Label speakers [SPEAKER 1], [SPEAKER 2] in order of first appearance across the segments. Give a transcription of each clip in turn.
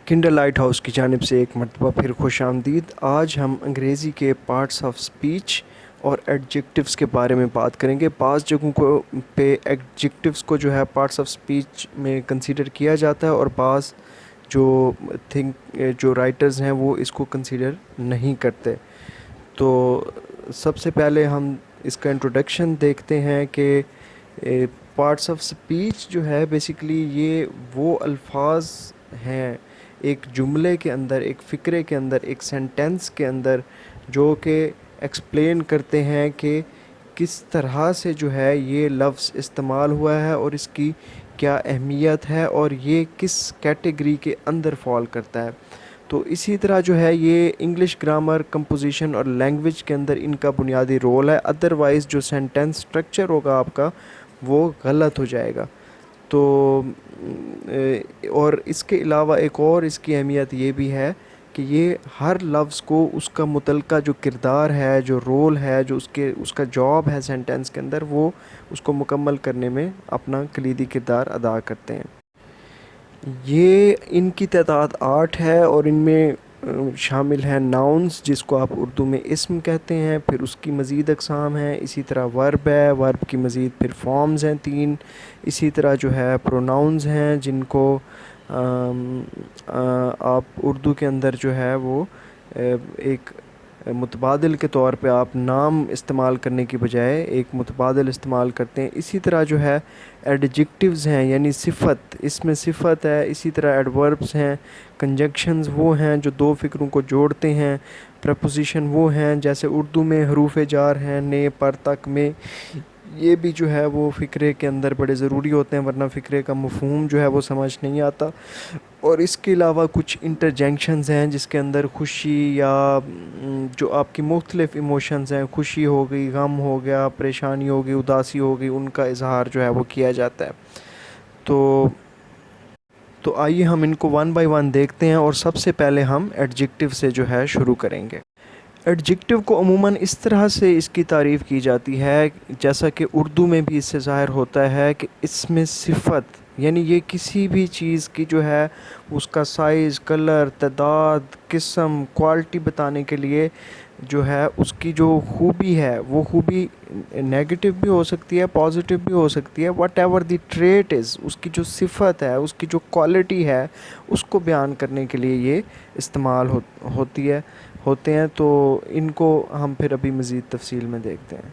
[SPEAKER 1] Kinder light house کی جانب سے ایک مرتبہ پھر خوش آمدید۔ آج ہم انگریزی کے پارٹس آف سپیچ اور ایڈجیکٹیوز کے بارے میں بات کریں گے۔ بعض جگہوں پہ ایڈجیکٹیوز کو جو ہے پارٹس آف سپیچ میں کنسیڈر کیا جاتا ہے اور بعض جو رائٹرز ہیں وہ اس کو کنسیڈر نہیں کرتے۔ تو سب سے پہلے ہم اس کا انٹروڈکشن دیکھتے ہیں کہ پارٹس آف سپیچ جو ہے بیسیکلی یہ وہ الفاظ ہیں ایک جملے کے اندر، ایک فقرے کے اندر، ایک سینٹنس کے اندر، جو کہ ایکسپلین کرتے ہیں کہ کس طرح سے جو ہے یہ لفظ استعمال ہوا ہے اور اس کی کیا اہمیت ہے اور یہ کس کیٹیگری کے اندر فال کرتا ہے۔ تو اسی طرح جو ہے یہ انگلش گرامر، کمپوزیشن اور لینگویج کے اندر ان کا بنیادی رول ہے، ادروائز جو سینٹنس سٹرکچر ہوگا آپ کا وہ غلط ہو جائے گا۔ تو اور اس کے علاوہ ایک اور اس کی اہمیت یہ بھی ہے کہ یہ ہر لفظ کو اس کا متعلقہ جو کردار ہے، جو رول ہے، جو اس کا جاب ہے سینٹنس کے اندر، وہ اس کو مکمل کرنے میں اپنا کلیدی کردار ادا کرتے ہیں۔ یہ ان کی تعداد 8 ہے اور ان میں شامل ہیں ناؤنز، جس کو آپ اردو میں اسم کہتے ہیں، پھر اس کی مزید اقسام ہیں، اسی طرح ورب ہے، ورب کی مزید پھر فارمز ہیں 3، اسی طرح جو ہے پروناؤنز ہیں جن کو آپ اردو کے اندر جو ہے وہ ایک متبادل کے طور پہ آپ نام استعمال کرنے کی بجائے ایک متبادل استعمال کرتے ہیں۔ اسی طرح جو ہے ایڈجیکٹیوز ہیں، یعنی صفت، اس میں صفت ہے، اسی طرح ایڈوربس ہیں، کنجنکشنز وہ ہیں جو دو فکروں کو جوڑتے ہیں، پریپوزیشن وہ ہیں جیسے اردو میں حروف جار ہیں، نے، پر، تک، میں، یہ بھی جو ہے وہ فقرے کے اندر بڑے ضروری ہوتے ہیں، ورنہ فقرے کا مفہوم جو ہے وہ سمجھ نہیں آتا۔ اور اس کے علاوہ کچھ انٹرجنکشنز ہیں جس کے اندر خوشی یا جو آپ کی مختلف ایموشنز ہیں، خوشی ہو گئی، غم ہو گیا، پریشانی ہو گئی، اداسی ہو گئی، ان کا اظہار جو ہے وہ کیا جاتا ہے۔ تو آئیے ہم ان کو ون بائی ون دیکھتے ہیں اور سب سے پہلے ہم ایڈجیکٹیو سے جو ہے شروع کریں گے۔ ایڈجیکٹیو کو عموماً اس طرح سے اس کی تعریف کی جاتی ہے، جیسا کہ اردو میں بھی اس سے ظاہر ہوتا ہے، کہ اس میں صفت، یعنی یہ کسی بھی چیز کی جو ہے اس کا سائز، کلر، تعداد، قسم، کوالٹی بتانے کے لیے جو ہے اس کی جو خوبی ہے، وہ خوبی نیگیٹو بھی ہو سکتی ہے، پازیٹیو بھی ہو سکتی ہے، whatever the treat is, اس کی جو صفت ہے، اس کی جو کوالٹی ہے، اس کو بیان کرنے کے لیے یہ استعمال ہوتے ہیں۔ تو ان کو ہم پھر ابھی مزید تفصیل میں دیکھتے ہیں۔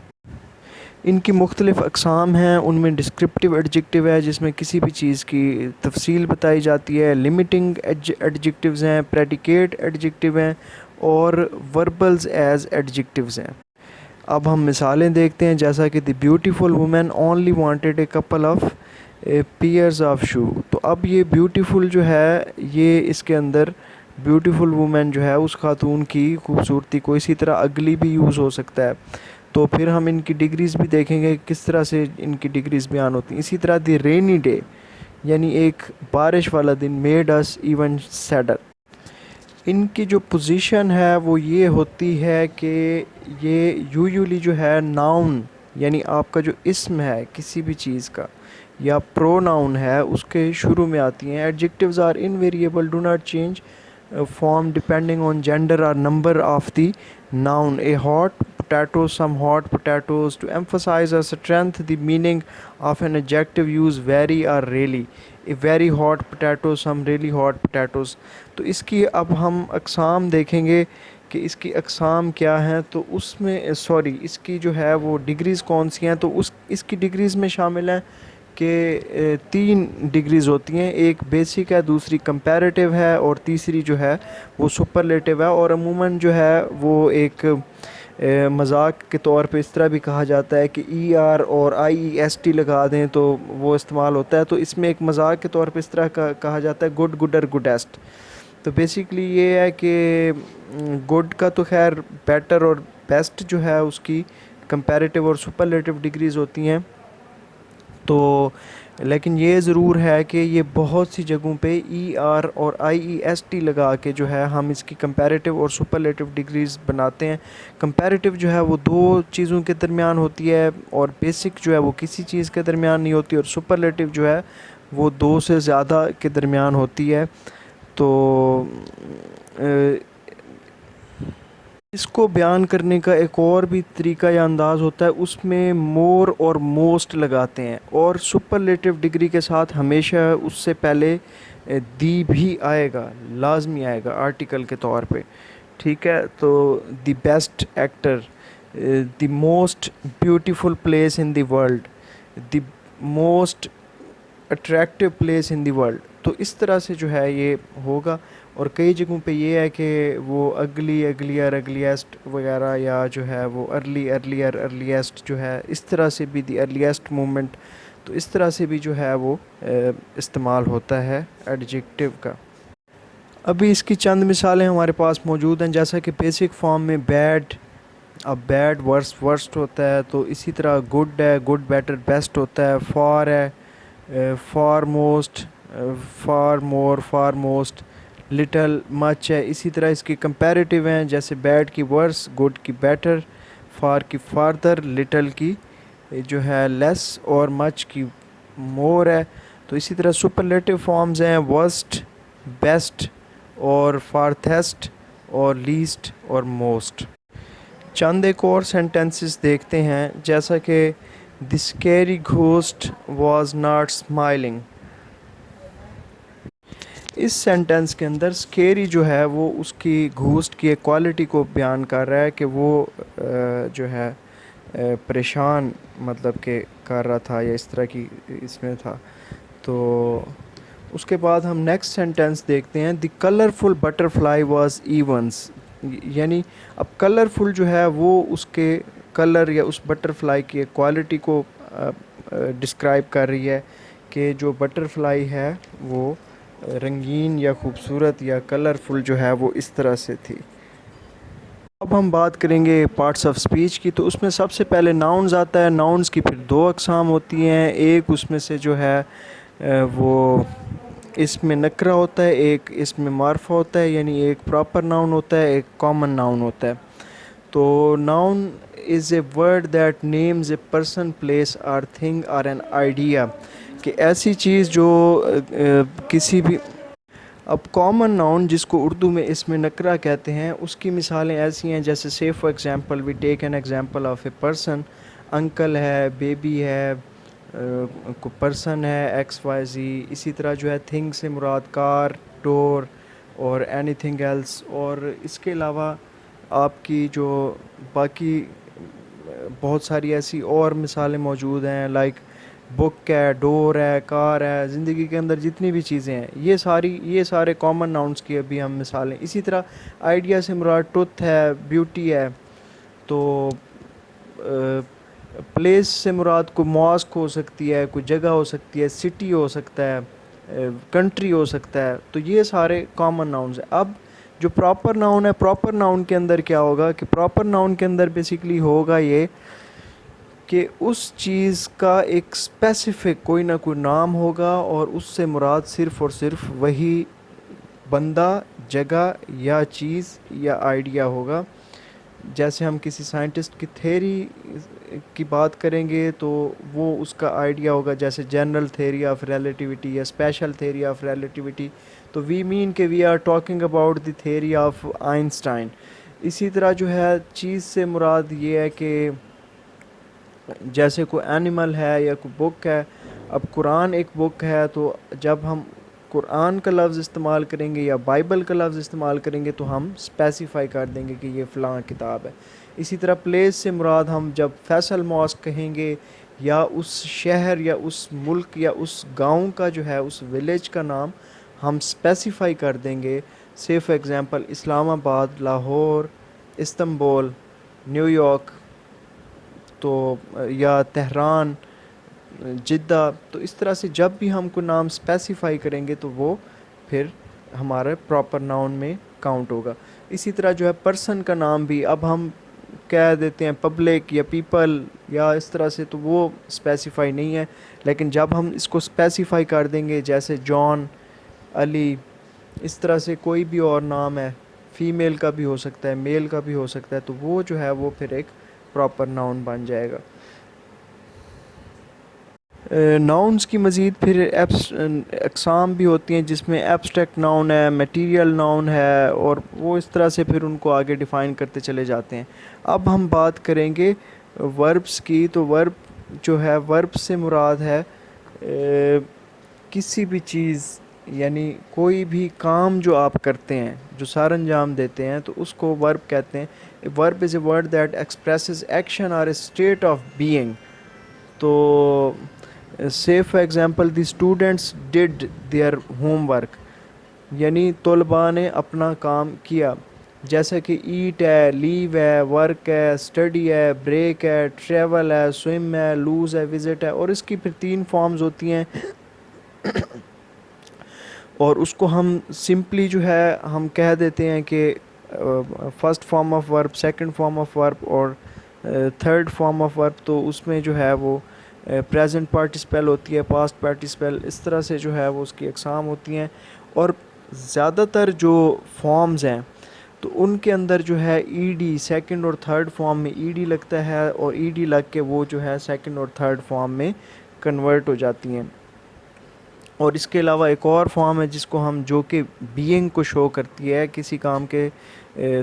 [SPEAKER 1] ان کی مختلف اقسام ہیں، ان میں ڈسکرپٹیو ایڈجیکٹیو ہے جس میں کسی بھی چیز کی تفصیل بتائی جاتی ہے، لمیٹنگ ایڈجیکٹیوز ہیں، پریڈیکیٹ ایڈجیکٹیو ہیں، اور وربلز ایز ایڈجیکٹیوز ہیں۔ اب ہم مثالیں دیکھتے ہیں، جیسا کہ the beautiful woman only wanted a couple of pairs of shoe. تو اب یہ بیوٹیفل جو ہے، یہ اس کے اندر بیوٹیفل وومن جو ہے اس خاتون کی خوبصورتی کو، اسی طرح اگلی بھی یوز ہو سکتا ہے۔ تو پھر ہم ان کی ڈگریز بھی دیکھیں گے کس طرح سے ان کی ڈگریز بیان ہوتی ہیں۔ اسی طرح دی رینی ڈے، یعنی ایک بارش والا دن، میڈ اس ایون سیڈر۔ ان کی جو پوزیشن ہے وہ یہ ہوتی ہے کہ یہ یوزولی جو ہے ناؤن، یعنی آپ کا جو اسم ہے کسی بھی چیز کا، یا پروناؤن ہے، اس کے شروع میں آتی ہیں۔ Adjectives are invariable, do not change form depending on gender or number of the noun. A hot potato, some hot potatoes. To emphasize a strength, the meaning of an adjective use very or really. A very hot potato, some really hot potatoes. تو اس کی اب ہم اقسام دیکھیں گے کہ اس کی اقسام کیا ہیں۔ تو اس میں اس کی جو ہے وہ ڈگریز کون سی ہیں۔ تو اس کی ڈگریز میں شامل ہیں کہ 3 ڈگریز ہوتی ہیں، ایک بیسک ہے، دوسری کمپیریٹیو ہے، اور تیسری جو ہے وہ سپرلیٹیو ہے۔ اور عموماً جو ہے وہ ایک مذاق کے طور پہ اس طرح بھی کہا جاتا ہے کہ ای آر اور آئی ای ایس ٹی لگا دیں تو وہ استعمال ہوتا ہے۔ تو اس میں ایک مذاق کے طور پہ اس طرح کہا جاتا ہے گڈ، گڈر، گڈیسٹ۔ تو بیسکلی یہ ہے کہ گڈ کا تو خیر بیٹر اور بیسٹ جو ہے اس کی کمپیریٹیو اور سپرلیٹیو ڈگریز ہوتی ہیں۔ تو لیکن یہ ضرور ہے کہ یہ بہت سی جگہوں پہ ای آر اور آئی ای ایس ٹی لگا کے جو ہے ہم اس کی کمپیریٹیو اور سپرلیٹیو ڈگریز بناتے ہیں۔ کمپیریٹیو جو ہے وہ 2 چیزوں کے درمیان ہوتی ہے، اور بیسک جو ہے وہ کسی چیز کے درمیان نہیں ہوتی، اور سپرلیٹیو جو ہے وہ 2 سے زیادہ کے درمیان ہوتی ہے۔ تو اس کو بیان کرنے کا ایک اور بھی طریقہ یا انداز ہوتا ہے، اس میں مور اور موسٹ لگاتے ہیں، اور سپرلیٹو ڈگری کے ساتھ ہمیشہ اس سے پہلے دی بھی آئے گا، لازمی آئے گا آرٹیکل کے طور پہ، ٹھیک ہے؟ تو the best actor, the most beautiful place in the world, the most attractive place in the world, تو اس طرح سے جو ہے یہ ہوگا۔ اور کئی جگہوں پہ یہ ہے کہ وہ ارلیسٹ وغیرہ، یا جو ہے وہ ارلیسٹ جو ہے، اس طرح سے بھی دی ارلیسٹ مومنٹ، تو اس طرح سے بھی جو ہے وہ استعمال ہوتا ہے ایڈجیکٹیو کا۔ ابھی اس کی چند مثالیں ہمارے پاس موجود ہیں، جیسا کہ بیسک فارم میں بیڈ، اب بیڈ ورسٹ ہوتا ہے، تو اسی طرح گڈ ہے، گڈ بیٹر بیسٹ ہوتا ہے، فار ہے، far most, far more, far most, little, much ہے۔ اسی طرح اس کی کمپیریٹیو ہیں، جیسے بیڈ کی ورس، گڈ کی بیٹر، فار کی فاردر، لٹل کی جو ہے لیس، اور مچ کی مور ہے۔ تو اسی طرح سپرلیٹیو فارمز ہیں ورسٹ، بیسٹ، اور فارتھیسٹ، اور لیسٹ، اور موسٹ۔ چند ایک اور سینٹنسز دیکھتے ہیں، جیسا کہ the scary ghost was not smiling. اس سینٹنس کے اندر اسکیری جو ہے وہ اس کی گھوسٹ کی ایک کوالٹی کو بیان کر رہا ہے کہ وہ جو ہے پریشان مطلب کہ کر رہا تھا، یا اس طرح کی اس میں تھا۔ تو اس کے بعد ہم نیکسٹ سینٹنس دیکھتے ہیں، دی کلرفل بٹر فلائی واز ایونس، یعنی اب کلرفل جو ہے وہ اس کے کلر یا اس بٹر فلائی کی ایک کوالٹی کو ڈسکرائب کر رہی ہے کہ جو بٹر فلائی ہے وہ رنگین یا خوبصورت یا کلرفل جو ہے وہ اس طرح سے تھی۔ اب ہم بات کریں گے پارٹس آف اسپیچ کی، تو اس میں سب سے پہلے ناؤنز آتا ہے۔ ناؤنز کی پھر دو اقسام ہوتی ہیں، ایک اس میں سے جو ہے وہ اس میں نکرہ ہوتا ہے، ایک اس میں معرفہ ہوتا ہے، یعنی ایک پراپر ناؤن ہوتا ہے، ایک کامن ناؤن ہوتا ہے۔ تو noun is a word that names a person, place اور تھنگ اور این آئیڈیا، کہ ایسی چیز جو کسی بھی۔ اب کامن ناؤن جس کو اردو میں اسم نکرہ کہتے ہیں، اس کی مثالیں ایسی ہیں، جیسے سے for example we take an example of a person, uncle ہے، بیبی ہے، کو پرسن ہے ایکس وائی زی۔ اسی طرح جو ہے تھنگ سے مراد کار، ڈور، اور اینی تھنگ ایلس۔ اور اس کے علاوہ آپ کی جو باقی بہت ساری ایسی اور مثالیں موجود ہیں، لائک بک ہے، ڈور ہے، کار ہے، زندگی کے اندر جتنی بھی چیزیں ہیں، یہ سارے کامن ناؤنس کی ابھی ہم مثالیں۔ اسی طرح آئیڈیا سے مراد ٹروتھ ہے، بیوٹی ہے۔ تو پلیس سے مراد کوئی ماسک ہو سکتی ہے، کوئی جگہ ہو سکتی ہے، سٹی ہو سکتا ہے، کنٹری ہو سکتا ہے۔ تو یہ سارے کامن ناؤنز ہیں۔ اب جو پراپر ناؤن ہے، پراپر ناؤن کے اندر کیا ہوگا کہ پراپر ناؤن کے اندر بیسیکلی ہوگا یہ کہ اس چیز کا ایک اسپیسیفک کوئی نہ کوئی نام ہوگا، اور اس سے مراد صرف اور صرف وہی بندہ، جگہ یا چیز یا آئیڈیا ہوگا۔ جیسے ہم کسی سائنٹسٹ کی تھیری کی بات کریں گے تو وہ اس کا آئیڈیا ہوگا، جیسے جنرل تھیوری آف ریلیٹیوٹی یا اسپیشل تھیوری آف ریلیٹیوٹی، تو وی مین کہ we are talking about the theory of Einstein. اسی طرح جو ہے چیز سے مراد یہ ہے کہ جیسے کوئی اینیمل ہے یا کوئی بک ہے۔ اب قرآن ایک بک ہے، تو جب ہم قرآن کا لفظ استعمال کریں گے یا بائبل کا لفظ استعمال کریں گے تو ہم اسپیسیفائی کر دیں گے کہ یہ فلاں کتاب ہے۔ اسی طرح پلیس سے مراد ہم جب فیصل ماسک کہیں گے، یا اس شہر یا اس ملک یا اس گاؤں کا جو ہے اس ولیج کا نام ہم اسپیسیفائی کر دیں گے۔ سے فار ایگزامپل اسلام آباد، لاہور، استنبول، نیو یارک، تو یا تہران، جدہ۔ تو اس طرح سے جب بھی ہم کو نام اسپیسیفائی کریں گے تو وہ پھر ہمارے پراپر ناؤن میں کاؤنٹ ہوگا۔ اسی طرح جو ہے پرسن کا نام بھی اب ہم کہہ دیتے ہیں پبلک یا پیپل یا اس طرح سے، تو وہ اسپیسیفائی نہیں ہے، لیکن جب ہم اس کو اسپیسیفائی کر دیں گے، جیسے جان، علی، اس طرح سے کوئی بھی اور نام ہے، فیمیل کا بھی ہو سکتا ہے، میل کا بھی ہو سکتا ہے، تو وہ جو ہے وہ پھر ایک پراپر ناؤن بن جائے گا۔ ناؤنس کی مزید پھر اقسام بھی ہوتی ہیں جس میں ایبسٹریکٹ ناؤن ہے، میٹیریل ناؤن ہے، اور وہ اس طرح سے پھر ان کو آگے ڈیفائن کرتے چلے جاتے ہیں۔ اب ہم بات کریں گے وربس کی، تو ورب جو ہے، ورب سے مراد ہے کسی بھی چیز، یعنی کوئی بھی کام جو آپ کرتے ہیں، جو سر انجام دیتے ہیں، تو اس کو ورب کہتے ہیں۔ Verb is a word that expresses action اور اے اسٹیٹ آف بینگ۔ تو say for example the students did their homework، یعنی طلباء نے اپنا کام کیا، جیسا کہ ایٹ ہے، لیو ہے، ورک ہے، اسٹڈی ہے، بریک ہے، ٹریول ہے، سوئم ہے، لوز ہے، وزٹ ہے، اور اس کی پھر 3 فارمز ہوتی ہیں، اور اس کو ہم سمپلی جو ہے ہم کہہ دیتے ہیں کہ first form of verb, second form of verb, اور تھرڈ فارم آف ورب۔ تو اس میں جو ہے وہ پریزنٹ پارٹیسپل ہوتی ہے، پاسٹ پارٹیسپل، اس طرح سے جو ہے وہ اس کی اقسام ہوتی ہیں۔ اور زیادہ تر جو فارمز ہیں تو ان کے اندر جو ہے ای ڈی سیکنڈ اور تھرڈ فارم میں ای ڈی لگتا ہے، اور ای ڈی لگ کے وہ جو ہے سیکنڈ اور تھرڈ فارم میں کنورٹ ہو جاتی ہیں۔ اور اس کے علاوہ ایک اور فارم ہے جس کو ہم، جو کہ بینگ کو شو کرتی ہے، کسی کام کے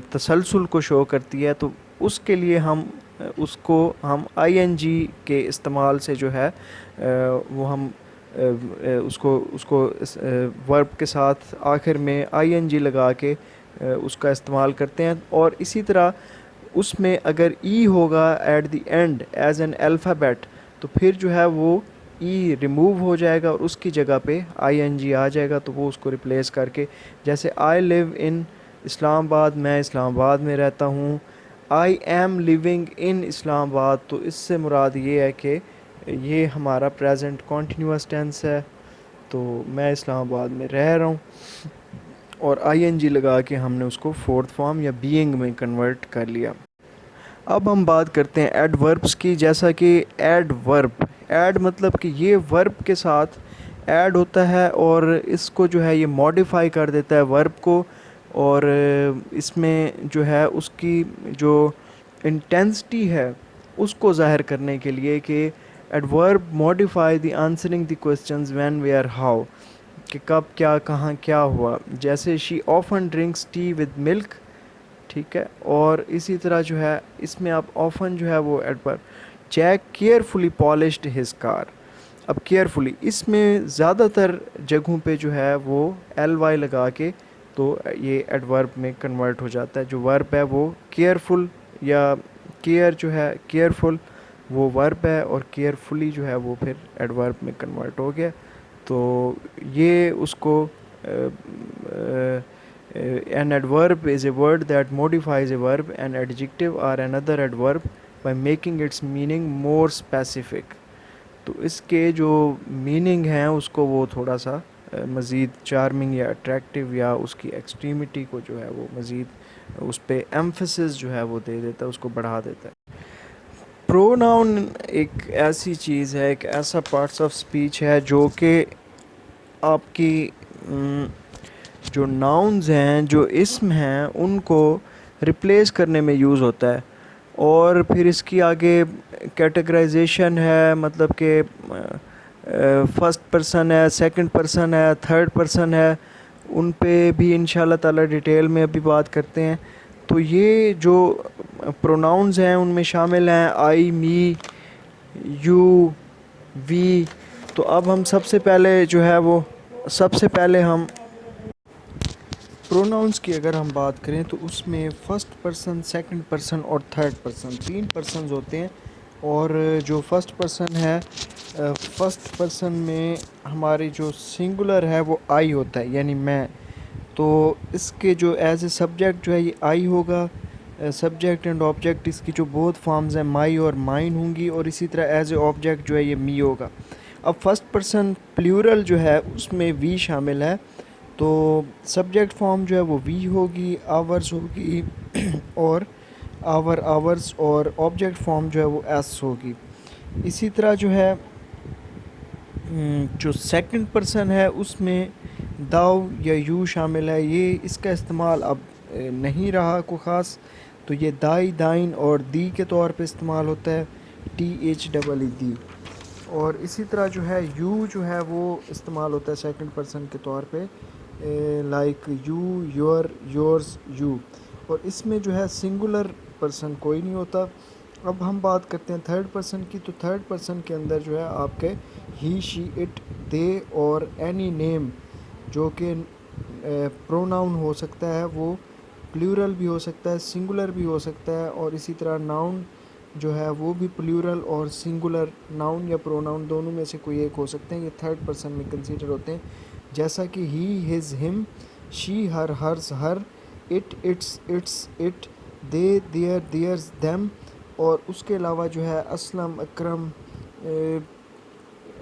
[SPEAKER 1] تسلسل کو شو کرتی ہے، تو اس کے لیے ہم اس کو ہم آئی این جی کے استعمال سے جو ہے وہ ہم اس کو ورب کے ساتھ آخر میں آئی این جی لگا کے اس کا استعمال کرتے ہیں۔ اور اسی طرح اس میں اگر ای ہوگا at the end as an alphabet, تو پھر جو ہے وہ ای ریموو ہو جائے گا اور اس کی جگہ پہ آئی این جی آ جائے گا، تو وہ اس کو ریپلیس کر کے، جیسے آئی لیو ان اسلام آباد، میں اسلام آباد میں رہتا ہوں، آئی ایم لیونگ ان اسلام آباد، تو اس سے مراد یہ ہے کہ یہ ہمارا پریزنٹ کنٹینیوس ٹینس ہے، تو میں اسلام آباد میں رہ رہا ہوں، اور آئی این جی لگا کے ہم نے اس کو فورتھ فارم یا بینگ میں کنورٹ کر لیا۔ اب ہم بات کرتے ہیں ایڈوربس کی، جیسا کہ ایڈ ورب، ایڈ مطلب کہ یہ ورب کے ساتھ ایڈ ہوتا ہے اور اس کو جو ہے یہ ماڈیفائی کر دیتا ہے ورب کو، اور اس میں جو ہے اس کی جو انٹینسٹی ہے اس کو ظاہر کرنے کے لیے کہ adverb modify the answering the questions when where how, کہ کب کیا کہاں کیا ہوا، جیسے شی آفن ڈرنکس ٹی ود ملک، ٹھیک ہے۔ اور اسی طرح جو ہے اس میں آپ آفن جو ہے وہ adverb, Jack carefully polished his car. اب کیئرفلی اس میں زیادہ تر جگہوں پہ جو ہے وہ ایل وائی لگا کے تو یہ ایڈورب میں کنورٹ ہو جاتا ہے۔ جو ورب ہے وہ کیئرفل، یا کیئر جو ہے کیئرفل وہ ورب ہے، اور کیئرفلی جو ہے وہ پھر ایڈورب میں کنورٹ ہو گیا۔ تو یہ اس کو an adverb is a word that modifies a verb, an adjective or another adverb by making its meaning more specific۔ تو اس کے جو میننگ ہیں اس کو وہ تھوڑا سا مزید چارمنگ یا اٹریکٹیو یا اس کی ایکسٹریمٹی کو جو ہے وہ مزید اس پہ ایمفسس جو ہے وہ دے دیتا ہے، اس کو بڑھا دیتا ہے۔ پروناؤن ایک ایسی چیز ہے، ایک ایسا پارٹس آف سپیچ ہے جو کہ آپ کی جو ناؤنز ہیں، جو اسم ہیں، ان کو ریپلیس کرنے میں یوز ہوتا ہے، اور پھر اس کی آگے کیٹیگرائزیشن ہے، مطلب کہ فرسٹ پرسن ہے، سیکنڈ پرسن ہے، تھرڈ پرسن ہے، ان پہ بھی انشاءاللہ تعالی ڈیٹیل میں ابھی بات کرتے ہیں۔ تو یہ جو پروناؤنز ہیں ان میں شامل ہیں آئی، می، یو، وی۔ تو اب ہم سب سے پہلے ہم پروناؤنس کی اگر ہم بات کریں تو اس میں فرسٹ پرسن، سیکنڈ پرسن اور تھرڈ پرسن، 3 پرسنز ہوتے ہیں۔ اور جو فرسٹ پرسن ہے، فرسٹ پرسن میں ہماری جو سنگولر ہے وہ آئی ہوتا ہے، یعنی میں۔ تو اس کے جو ایز اے سبجیکٹ جو ہے یہ آئی ہوگا، سبجیکٹ اینڈ آبجیکٹ اس کی جو بہت فارمز ہیں مائی اور مائن ہوں گی، اور اسی طرح ایز اے آبجیکٹ جو ہے یہ می ہوگا۔ اب فرسٹ پرسن پلیورل جو ہے اس میں وی شامل ہے، تو سبجیکٹ فارم جو ہے وہ وی ہوگی، آورز ہوگی اور آورز، اور آبجیکٹ فارم جو ہے وہ ایس ہوگی۔ اسی طرح جو ہے جو سیکنڈ پرسن ہے اس میں داؤ یا یو شامل ہے، یہ اس کا استعمال اب نہیں رہا کوئی خاص، تو یہ دائی، دائن اور دی کے طور پہ استعمال ہوتا ہے، THEE دی۔ اور اسی طرح جو ہے یو جو ہے وہ استعمال ہوتا ہے سیکنڈ پرسن کے طور پہ، like you, your, yours, you, اور اس میں جو ہے سنگولر پرسن کوئی نہیں ہوتا۔ اب ہم بات کرتے ہیں تھرڈ پرسن کی، تو تھرڈ پرسن کے اندر جو ہے آپ کے ہی، شی، اٹ، دے اور اینی نیم جو کہ پروناؤن ہو سکتا ہے، وہ پلیورل بھی ہو سکتا ہے، سنگولر بھی ہو سکتا ہے، اور اسی طرح ناؤن جو ہے وہ بھی پلیورل اور سنگولر، ناؤن یا پروناؤن دونوں میں سے کوئی ایک ہو سکتے ہیں، یہ تھرڈ پرسن میں کنسیڈر ہوتے ہیں، جیسا کہ he, his, him, she, her, hers, her, it, its, its, it, they, their, theirs, them, اور اس کے علاوہ جو ہے اسلم، اکرم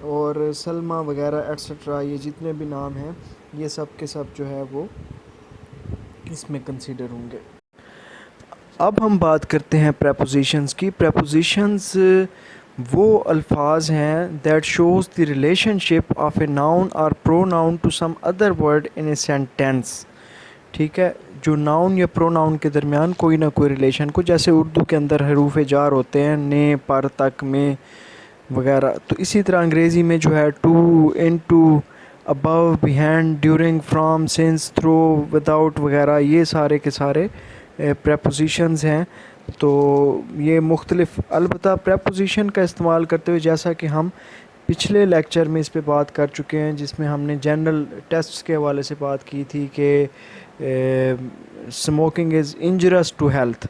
[SPEAKER 1] اور سلمہ وغیرہ ایٹسٹرا، یہ جتنے بھی نام ہیں یہ سب کے سب جو ہے وہ اس میں کنسیڈر ہوں گے۔ اب ہم بات کرتے ہیں پریپوزیشنز کی۔ پریپوزیشنز وہ الفاظ ہیں that shows the relationship of a noun اور pronoun to some other word in a sentence, ٹھیک ہے، جو ناؤن یا پرو ناؤن کے درمیان کوئی نہ کوئی ریلیشن کو، جیسے اردو کے اندر حروف جار ہوتے ہیں، نے، پر، تک، میں وغیرہ، تو اسی طرح انگریزی میں جو ہے to, into, above, behind, during, from, since, through, without وغیرہ، یہ سارے کے سارے پریپوزیشنز ہیں۔ تو یہ مختلف، البتہ پریپوزیشن کا استعمال کرتے ہوئے جیسا کہ ہم پچھلے لیکچر میں اس پہ بات کر چکے ہیں، جس میں ہم نے جنرل ٹیسٹس کے حوالے سے بات کی تھی کہ اسموکنگ از انجریس ٹو ہیلتھ۔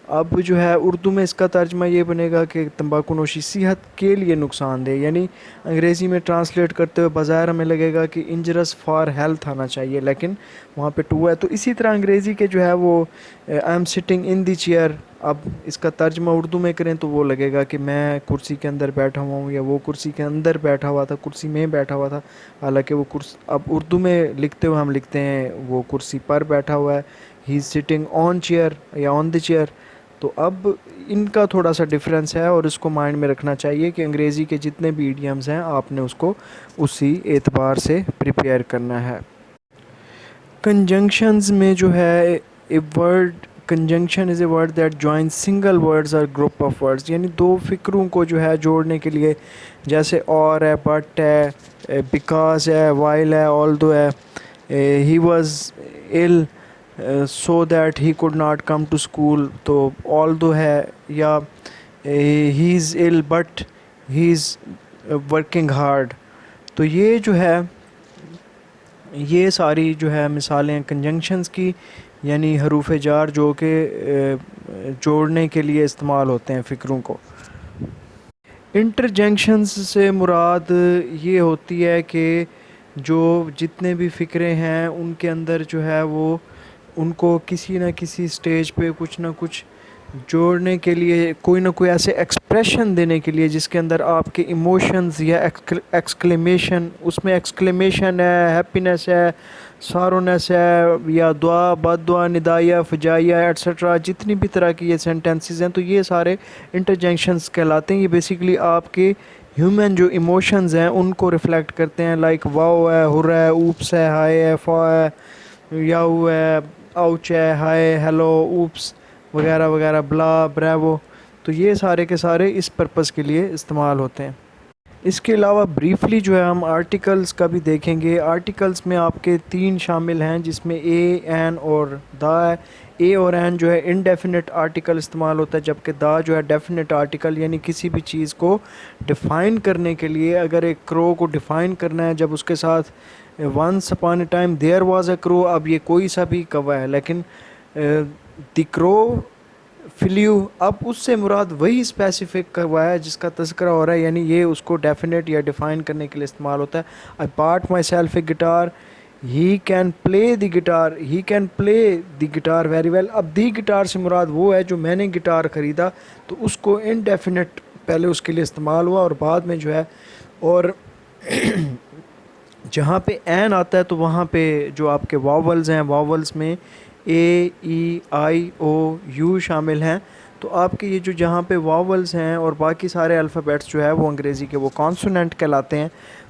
[SPEAKER 1] اب جو ہے اردو میں اس کا ترجمہ یہ بنے گا کہ تمباکو نوشی صحت کے لیے نقصان دہ، یعنی انگریزی میں ٹرانسلیٹ کرتے ہوئے بظاہر ہمیں لگے گا کہ انجریس فار ہیلتھ آنا چاہیے، لیکن وہاں پہ ٹو ہے۔ تو اسی طرح انگریزی کے جو ہے وہ I am sitting in the chair, اب اس کا ترجمہ اردو میں کریں تو وہ لگے گا کہ میں کرسی کے اندر بیٹھا ہوا ہوں، یا وہ کرسی کے اندر بیٹھا ہوا تھا، کرسی میں بیٹھا ہوا تھا، حالانکہ وہ کرسی، اب اردو میں لکھتے ہوئے ہم لکھتے ہیں وہ کرسی پر بیٹھا ہوا ہے، ہی از سٹنگ آن چیئر یا آن دی چیئر۔ تو اب ان کا تھوڑا سا ڈفرینس ہے، اور اس کو مائنڈ میں رکھنا چاہیے کہ انگریزی کے جتنے بھی ایڈیمز ہیں آپ نے اس کو اسی اعتبار سے پریپیئر کرنا ہے۔ کنجنکشنز میں جو ہے a word, conjunction is a word that join single words اور گروپ آف ورڈز، یعنی دو فکروں کو جو ہے جوڑنے کے لیے، جیسے اور ہے، بٹ ہے، بیکاز ہے، وائل ہے، آلدو ہے، he was ill so that he could not come to school, تو آلدو ہے، یا he is ill but he is working hard. تو یہ جو ہے، یہ ساری جو ہے مثالیں کنجنکشنز کی، یعنی حروف جار جو کہ جوڑنے کے لیے استعمال ہوتے ہیں فکروں کو۔ انٹرجنکشنز سے مراد یہ ہوتی ہے کہ جو جتنے بھی فکرے ہیں ان کے اندر جو ہے وہ ان کو کسی نہ کسی سٹیج پہ کچھ نہ کچھ جوڑنے کے لیے، کوئی نہ کوئی ایسے ایکسپریشن دینے کے لیے جس کے اندر آپ کے ایموشنز یا ایکسکلیمیشن، اس میں ایکسکلیمیشن ہے، ہیپینس ہے، سارونیس ہے، یا دعا، بد دعا، ندائیہ، فجائیہ ایٹسٹرا، جتنی بھی طرح کی یہ سینٹینسز ہیں، تو یہ سارے انٹرجنکشنز کہلاتے ہیں۔ یہ بیسیکلی آپ کے ہیومن جو ایموشنز ہیں ان کو ریفلیکٹ کرتے ہیں، لائک واو ہے، ہر ہے، اوپس ہے، ہائے ہے، فا ہے، یاو ہے، آؤچ ہے، ہائے، ہیلو، اوپس وغیرہ وغیرہ، بلا، بریوو، تو یہ سارے کے سارے اس پرپس کے لیے استعمال ہوتے ہیں۔ اس کے علاوہ بریفلی جو ہے ہم آرٹیکلز کا بھی دیکھیں گے۔ آرٹیکلز میں آپ کے 3 شامل ہیں، جس میں اے، این اور دا ہے۔ اے اور این جو ہے انڈیفینٹ آرٹیکل استعمال ہوتا ہے، جبکہ دا جو ہے ڈیفینٹ آرٹیکل، یعنی کسی بھی چیز کو ڈیفائن کرنے کے لیے، اگر ایک کرو کو ڈیفائن کرنا ہے، جب اس کے ساتھ once upon a time there was a crow, اب یہ کوئی سا بھی کوا ہے، لیکن دی کرو فلیو، اب اس سے مراد وہی اسپیسیفک کوا ہے جس کا تذکرہ ہو رہا ہے، یعنی یہ اس کو ڈیفینیٹ یا ڈیفائن کرنے کے لیے استعمال ہوتا ہے۔ I bought myself a guitar, he can play the guitar, he can play the guitar very well, اب دی گٹار سے مراد وہ ہے جو میں نے گٹار خریدا، تو اس کو انڈیفینٹ پہلے اس کے لیے استعمال ہوا، اور بعد میں جو ہے، اور جہاں پہ این آتا ہے تو وہاں پہ جو آپ کے واولز ہیں، واولز میں اے، ای، آئی، او، یو شامل ہیں، تو آپ کے یہ جو جہاں پہ واولز ہیں اور باقی سارے الفابیٹس جو ہے وہ انگریزی کے وہ کانسوننٹ کہلاتے ہیں۔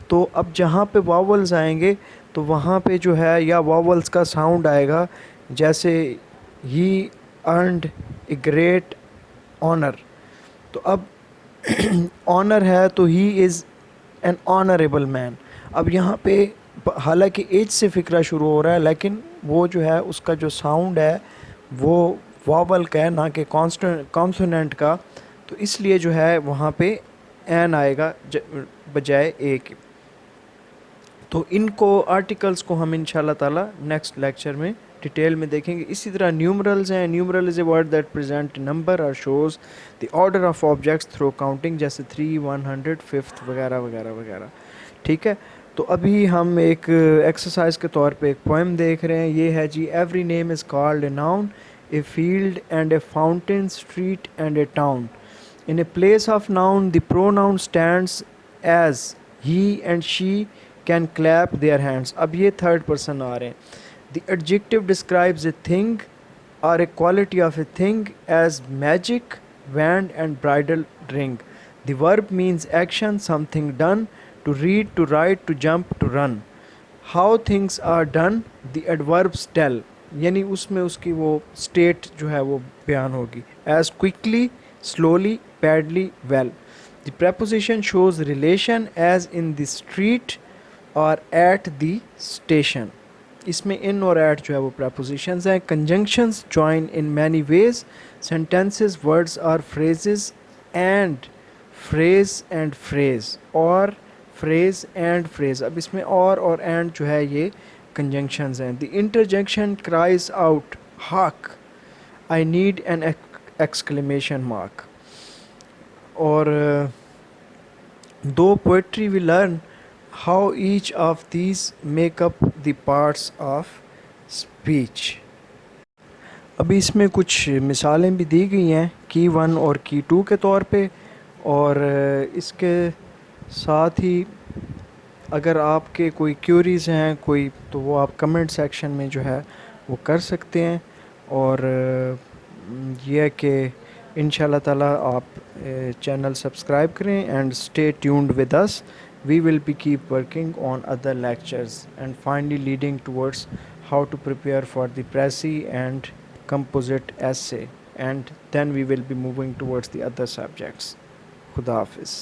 [SPEAKER 1] تو اب جہاں پہ واولز آئیں گے تو وہاں پہ جو ہے یا واولز کا ساؤنڈ آئے گا، جیسے ہی ارنڈ اے گریٹ آنر، تو اب آنر ہے تو ہی از این آنریبل مین. اب یہاں پہ حالانکہ ایج سے فکرہ شروع ہو رہا ہے لیکن وہ جو ہے اس کا جو ساؤنڈ ہے وہ واول کا ہے نہ کہ کانسوننٹ کا, تو اس لیے جو ہے وہاں پہ این آئے گا بجائے اے کے. تو ان کو آرٹیکلس کو ہم انشاءاللہ تعالیٰ نیکسٹ لیکچر میں ڈیٹیل میں دیکھیں گے. اسی طرح نیومرلز ہیں. Numeral is a word that present number اور shows the order of objects through counting, جیسے 3, 100, 5 وغیرہ وغیرہ وغیرہ. ٹھیک ہے, تو ابھی ہم ایک ایکسرسائز کے طور پہ ایک پوئم دیکھ رہے ہیں. یہ ہے جی, every name is called a noun, a field and a fountain, street and a town. In a place of noun the pronoun stands as he and she can clap their hands. اب یہ third person آ رہے ہیں. The adjective describes a thing اور a quality of a thing as magic, wand and bridal ring. The verb means action, something done, to read, to right, to jump, to run. How things are done the adverbs tell, یعنی اس میں اس کی وہ state جو ہے وہ بیان ہوگی. As quickly, slowly, badly, well. The preposition shows relation as in the street اور ایٹ دی اسٹیشن. اس میں ان اور ایٹ جو ہے وہ پریپوزیشنز ہیں. Conjunctions join in many ways. Sentences, words اور phrases and phrase and phrase, اور فریز اینڈ فریز. اب اس میں اور اینڈ جو ہے یہ کنجنکشنز ہیں. The interjection cries out hark, I need an exclamation mark. اور دو poetry we learn how each of these make up the parts of speech. ابھی اس میں کچھ مثالیں بھی دی گئی ہیں کی 1 اور کی 2 کے طور پہ, اور اس کے ساتھ ہی اگر آپ کے کوئی کیوریز ہیں کوئی, تو وہ آپ کمنٹ سیکشن میں جو ہے وہ کر سکتے ہیں. اور یہ کہ انشاءاللہ تعالیٰ آپ چینل سبسکرائب کریں and stay tuned with us. We will be keep working on other lectures and finally leading towards how to prepare for the Prezi and composite essay, and then we will be moving towards the other subjects. Khuda Hafiz.